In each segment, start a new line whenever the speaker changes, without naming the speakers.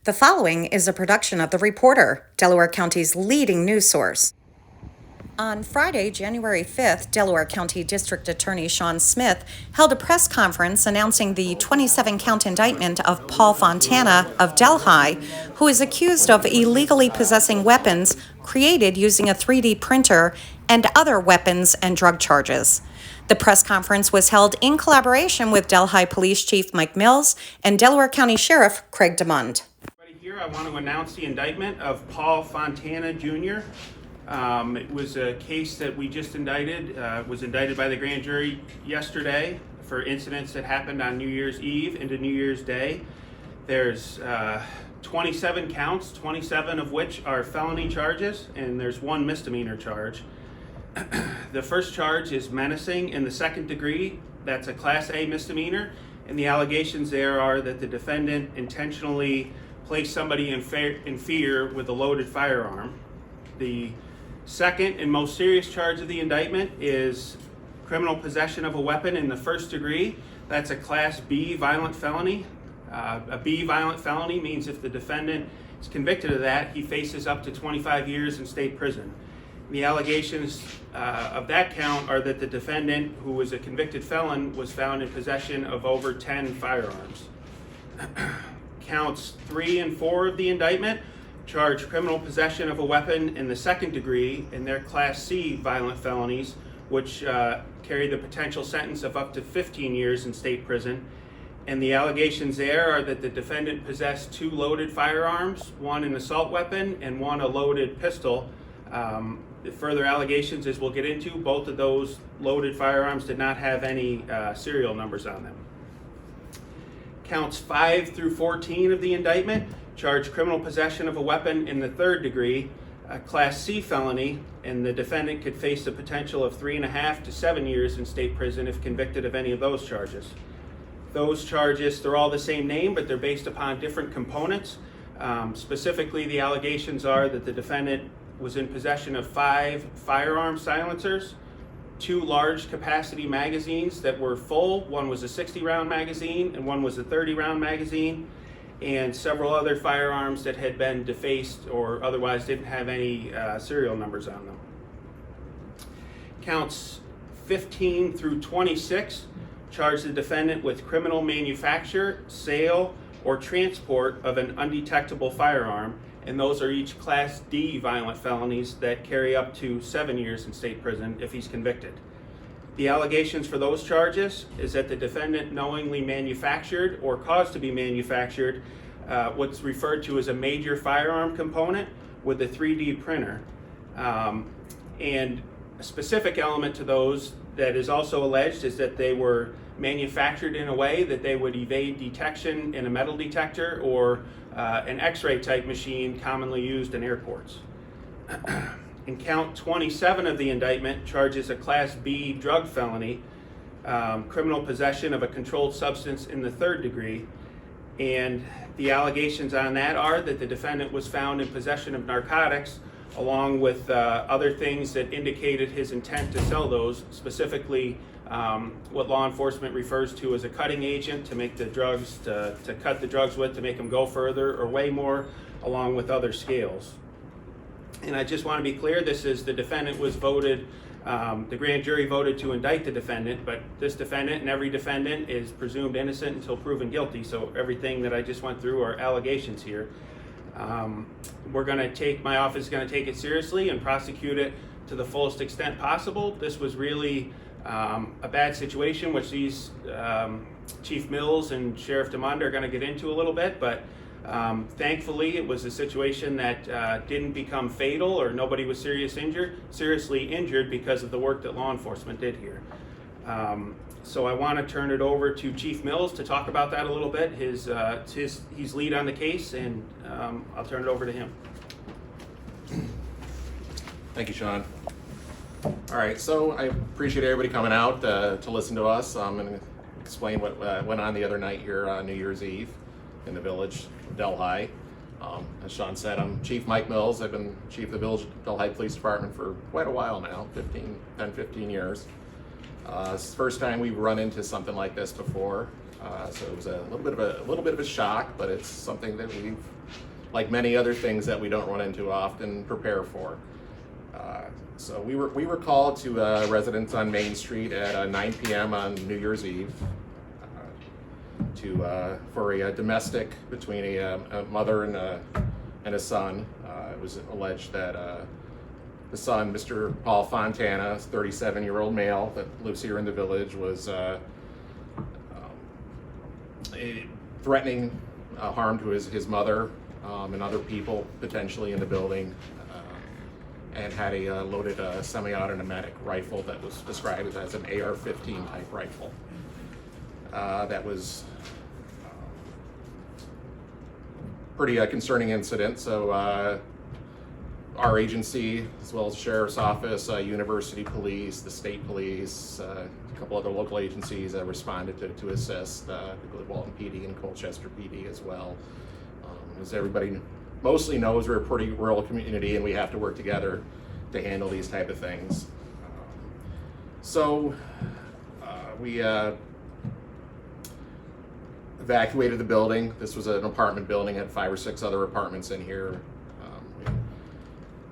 The following is a production of The Reporter, Delaware County's leading news source. On Friday, January 5th, Delaware County District Attorney Shawn held a press conference announcing the 27-count indictment of Paul Fontana of Delhi, who is accused of illegally possessing weapons created using a 3D printer and other weapons and drug charges. The press conference was held in collaboration with Delhi Police Chief Mike Mills and Delaware County Sheriff Craig DuMond.
Here I want to announce the indictment of Paul Fontana Jr. It was a case that we just indicted, was indicted by the grand jury yesterday for incidents that happened on New Year's Eve into New Year's Day. There's 27 counts, 27 of which are felony charges, and there's one misdemeanor charge. The first charge is menacing in the second degree. That's a Class A misdemeanor, and the allegations there are that the defendant intentionally placed somebody in fear with a loaded firearm. The second and most serious charge of the indictment is criminal possession of a weapon in the first degree. That's a Class B violent felony. A B violent felony means if the defendant is convicted of that, he faces up to 25 years in state prison. The allegations of that count are that the defendant, who was a convicted felon, was found in possession of over 10 firearms. Counts 3 and 4 of the indictment charge criminal possession of a weapon in the second degree, and they're Class C violent felonies, which carry the potential sentence of up to 15 years in state prison. And the allegations there are that the defendant possessed 2 loaded firearms, one an assault weapon and one a loaded pistol. The further allegations, as we'll get into, both of those loaded firearms did not have any serial numbers on them. Counts 5 through 14 of the indictment charge criminal possession of a weapon in the third degree, a Class C felony, and the defendant could face the potential of 3.5 to 7 years in state prison if convicted of any of those charges. Those charges, they're all the same name, but they're based upon different components. Specifically, the allegations are that the defendant was in possession of 5 firearm silencers, 2 large capacity magazines that were full. One was a 60-round magazine and one was a 30-round magazine, and several other firearms that had been defaced or otherwise didn't have any serial numbers on them. Counts 15 through 26 charge the defendant with criminal manufacture, sale, or transport of an undetectable firearm, and those are each Class D violent felonies that carry up to 7 years in state prison if he's convicted. The allegations for those charges is that the defendant knowingly manufactured or caused to be manufactured what's referred to as a major firearm component with a 3D printer. And a specific element to those that is also alleged is that they were manufactured in a way that they would evade detection in a metal detector or an X-ray type machine commonly used in airports. And count 27 of the indictment charges a Class B drug felony, criminal possession of a controlled substance in the third degree. And the allegations on that are that the defendant was found in possession of narcotics along with other things that indicated his intent to sell those, specifically what law enforcement refers to as a cutting agent, to make the drugs, to cut the drugs with, to make them go further or weigh more, along with other scales. And I just want to be clear, this is the defendant was voted, the grand jury voted to indict the defendant, but this defendant and every defendant is presumed innocent until proven guilty, so everything that I just went through are allegations here. My office is going to take it seriously and prosecute it to the fullest extent possible. This was really a bad situation, which these Chief Mills and Sheriff DuMond are going to get into a little bit, but thankfully it was a situation that didn't become fatal or nobody was seriously injured because of the work that law enforcement did here. So I want to turn it over to Chief Mills to talk about that a little bit. He's lead on the case, and I'll turn it over to him.
Thank you, Shawn. All right, so I appreciate everybody coming out to listen to us. I'm going to explain what went on the other night here on New Year's Eve in the village of Delhi. As Shawn said, I'm Chief Mike Mills. I've been Chief of the Village Delhi Police Department for quite a while now, 15 years. It's the first time we've run into something like this before, so it was a little bit of a shock, but it's something that we've, like many other things that we don't run into often, prepare for. So we were called to residents on Main Street at 9 p.m. on New Year's Eve for a domestic between a mother and a son. It was alleged that the son, Mr. Paul Fontana, 37-year-old male that lives here in the village, was threatening harm to his mother and other people potentially in the building, and had a loaded semi-automatic rifle that was described as an AR-15 type rifle. That was pretty concerning incident. So our agency, as well as the Sheriff's Office, University Police, the State Police, a couple other local agencies responded to assist, Walton PD and Colchester PD as well. As everybody mostly knows, we're a pretty rural community and we have to work together to handle these type of things. So we evacuated the building. This was an apartment building, had 5 or 6 other apartments in here.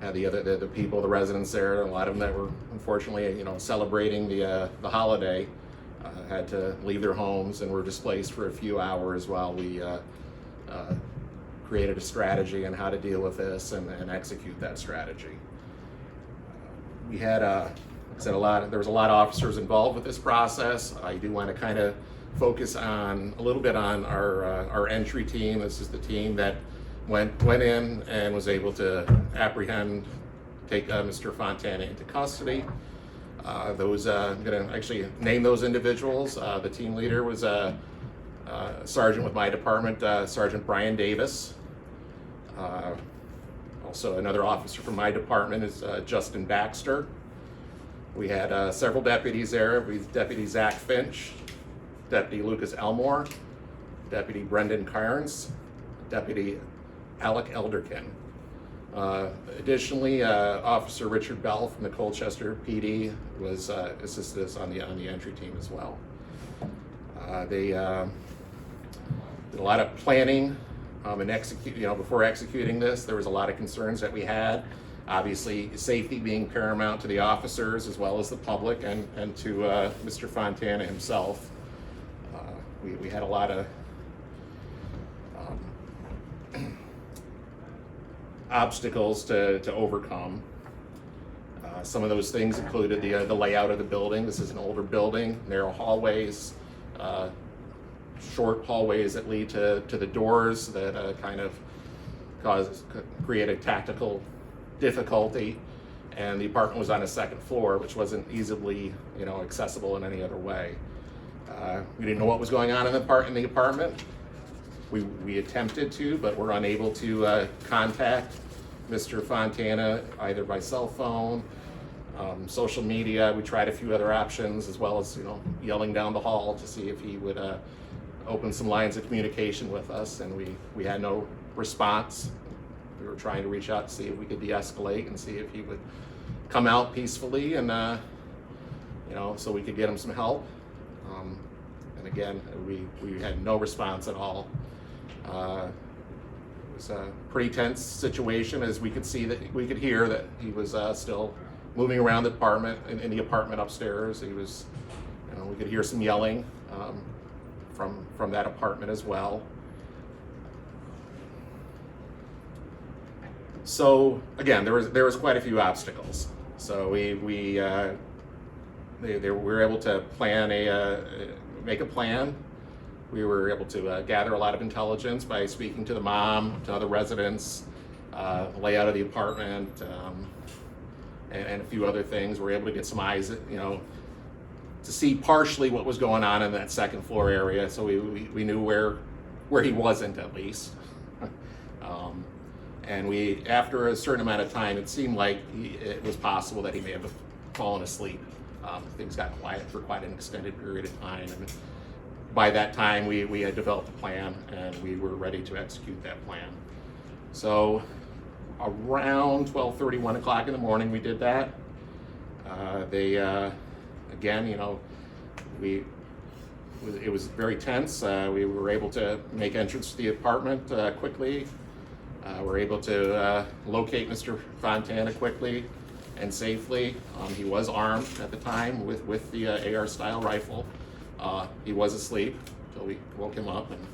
Had the people, the residents there, a lot of them that were unfortunately, celebrating the holiday, had to leave their homes and were displaced for a few hours while we created a strategy on how to deal with this and execute that strategy. We had, like I said, there was a lot of officers involved with this process. I do want to kind of focus a little bit on our entry team. This is the team that went in and was able to apprehend, take Mr. Fontana into custody. I'm going to actually name those individuals. The team leader was a sergeant with my department, Sergeant Brian Davis. Also another officer from my department is Justin Baxter. We had several deputies there. We had Deputy Zach Finch, Deputy Lucas Elmore, Deputy Brendan Carnes, Deputy Alec Elderkin. Additionally, Officer Richard Bell from the Colchester PD was assisted us on the entry team as well. They did a lot of planning and before executing this. There was a lot of concerns that we had. Obviously, safety being paramount to the officers as well as the public and to Mr. Fontana himself. We had a lot of obstacles to overcome. Some of those things included the layout of the building. This is an older building, narrow hallways, short hallways that lead to the doors that kind of create a tactical difficulty. And the apartment was on a second floor, which wasn't easily accessible in any other way. We didn't know what was going on in the apartment. We attempted to, but were unable to contact Mr. Fontana either by cell phone, social media. We tried a few other options, as well as yelling down the hall to see if he would open some lines of communication with us, and we had no response. We were trying to reach out to see if we could de-escalate and see if he would come out peacefully and so we could get him some help. And again, we had no response at all. It was a pretty tense situation, as we could hear that he was still moving around the apartment, in the apartment upstairs. He was, we could hear some yelling from that apartment as well. So again, there was quite a few obstacles. So we were able to make a plan. We were able to gather a lot of intelligence by speaking to the mom, to other residents, layout of the apartment, and a few other things. We were able to get some eyes, to see partially what was going on in that second floor area. So we knew where he wasn't, at least. And after a certain amount of time, it seemed like it was possible that he may have fallen asleep. Things got quiet for quite an extended period of time. And by that time, we had developed a plan, and we were ready to execute that plan. So around 12:30, 1 o'clock in the morning, we did that. They again, it was very tense. We were able to make entrance to the apartment quickly. We were able to locate Mr. Fontana quickly and safely. He was armed at the time with the AR-style rifle. He was asleep until we woke him up, and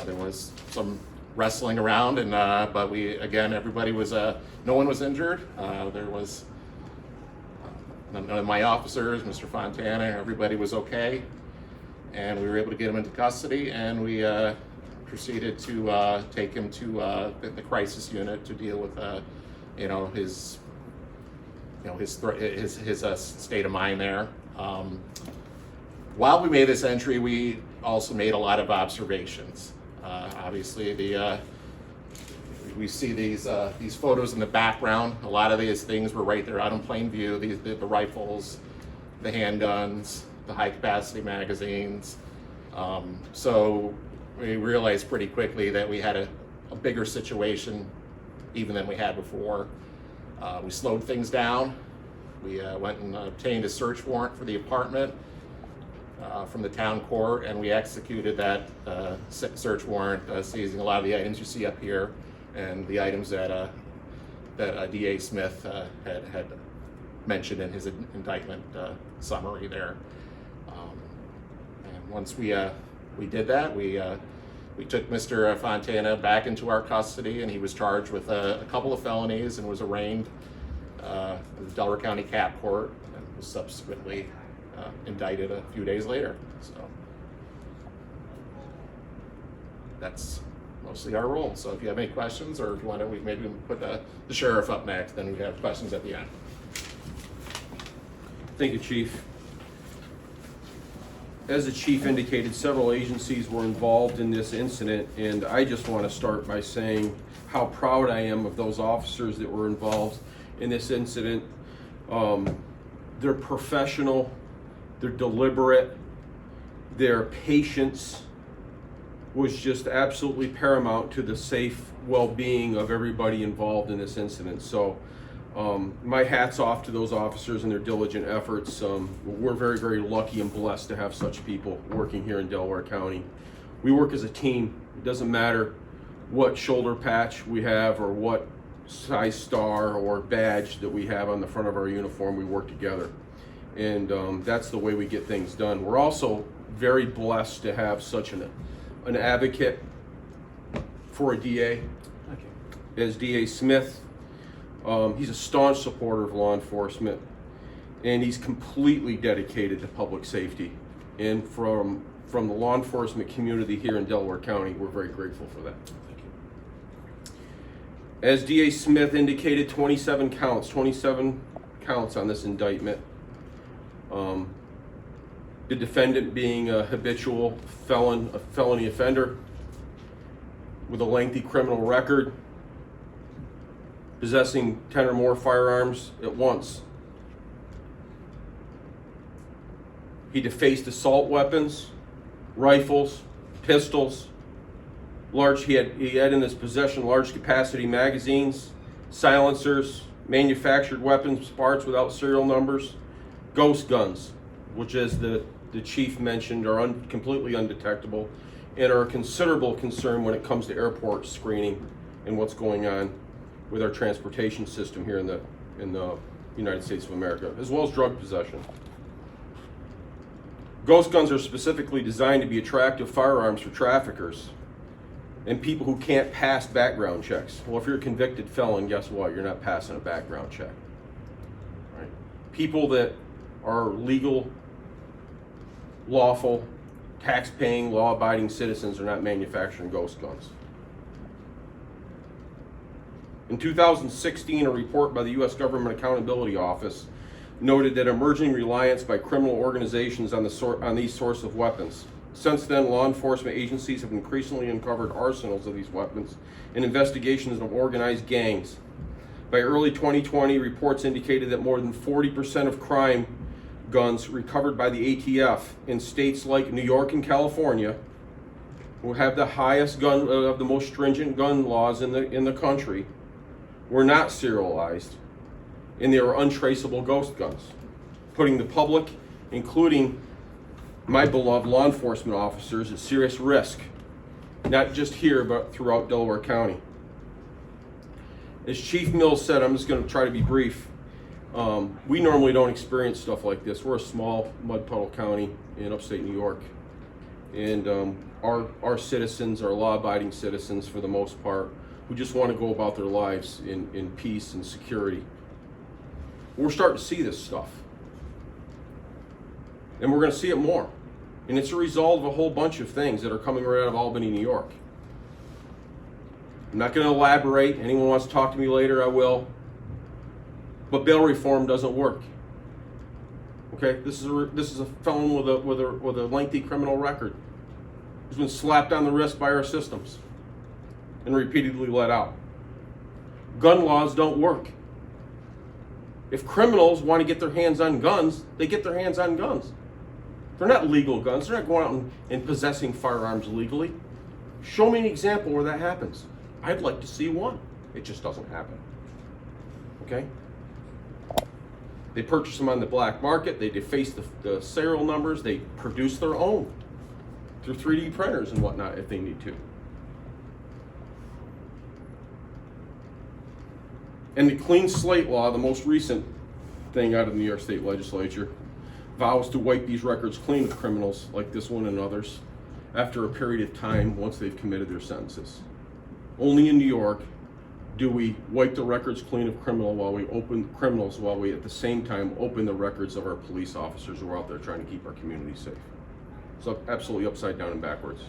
there was some wrestling around, and but everybody was, no one was injured. There was none of my officers, Mr. Fontana, everybody was okay, and we were able to get him into custody, and we proceeded to take him to the crisis unit to deal with his state of mind there. While we made this entry, we also made a lot of observations. Obviously, we see these photos in the background. A lot of these things were right there out in plain view. The rifles, the handguns, the high-capacity magazines. So we realized pretty quickly that we had a bigger situation even than we had before. We slowed things down. We went and obtained a search warrant for the apartment from the town court, and we executed that search warrant, seizing a lot of the items you see up here and the items that DA Smith had mentioned in his indictment summary there. And once we did that, we took Mr. Fontana back into our custody, and he was charged with a couple of felonies and was arraigned at the Delaware County Cap Court, and was subsequently indicted a few days later. So that's mostly our role. So if you have any questions, or if you want to, maybe put the sheriff up next, then we have questions at the end.
Thank you, Chief. As the Chief indicated, several agencies were involved in this incident, and I just want to start by saying how proud I am of those officers that were involved in this incident. They're professional, they're deliberate, their patience was just absolutely paramount to the safe well-being of everybody involved in this incident. So my hat's off to those officers and their diligent efforts. We're very, very lucky and blessed to have such people working here in Delaware County. We work as a team. It doesn't matter what shoulder patch we have or what size star or badge that we have on the front of our uniform. We work together, and that's the way we get things done. We're also very blessed to have such an advocate for a DA as DA Smith. He's a staunch supporter of law enforcement, and he's completely dedicated to public safety. And from the law enforcement community here in Delaware County, we're very grateful for that. Thank you. As DA Smith indicated, 27 counts on this indictment. The defendant being a habitual felony offender with a lengthy criminal record, possessing 10 or more firearms at once. He defaced assault weapons, rifles, pistols. He had in his possession large capacity magazines, silencers, manufactured weapons parts without serial numbers, ghost guns, which, as the chief mentioned, are completely undetectable and are a considerable concern when it comes to airport screening and what's going on with our transportation system here in the United States of America, as well as drug possession. Ghost guns are specifically designed to be attractive firearms for traffickers and people who can't pass background checks. Well, if you're a convicted felon, guess what? You're not passing a background check. Right? People that are legal, lawful, tax-paying, law-abiding citizens are not manufacturing ghost guns. In 2016, a report by the U.S. Government Accountability Office noted that emerging reliance by criminal organizations on these sorts of weapons. Since then, law enforcement agencies have increasingly uncovered arsenals of these weapons and investigations of organized gangs. By early 2020, reports indicated that more than 40% of crime guns recovered by the ATF in states like New York and California, who have the highest the most stringent gun laws in the country, were not serialized, and they were untraceable ghost guns, putting the public including my beloved law enforcement officers, at serious risk, not just here, but throughout Delaware County. As Chief Mills said, I'm just going to try to be brief. We normally don't experience stuff like this. We're a small mud puddle county in upstate New York. And our citizens are law-abiding citizens for the most part, who just want to go about their lives in peace and security. We're starting to see this stuff. And we're going to see it more. And it's a result of a whole bunch of things that are coming right out of Albany, New York. I'm not going to elaborate. Anyone wants to talk to me later, I will. But bail reform doesn't work. Okay, this is a felon with a lengthy criminal record who's been slapped on the wrist by our systems and repeatedly let out. Gun laws don't work. If criminals want to get their hands on guns, they get their hands on guns. They're not legal guns. They're not going out and possessing firearms legally. Show me an example where that happens. I'd like to see one. It just doesn't happen. Okay? They purchase them on the black market. They deface the serial numbers. They produce their own through 3D printers and whatnot if they need to. And the clean slate law, the most recent thing out of the New York State Legislature, vows to wipe these records clean of criminals like this one and others after a period of time once they've committed their sentences. Only in New York do we wipe the records clean of criminals while we at the same time open the records of our police officers who are out there trying to keep our community safe. So absolutely upside down and backwards.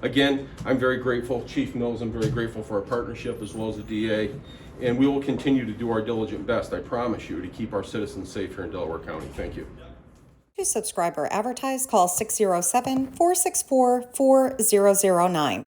Again, I'm very grateful. Chief Mills, I'm very grateful for our partnership as well as the DA. And we will continue to do our diligent best, I promise you, to keep our citizens safe here in Delaware County. Thank you.
To subscribe or advertise, call 607-464-4009.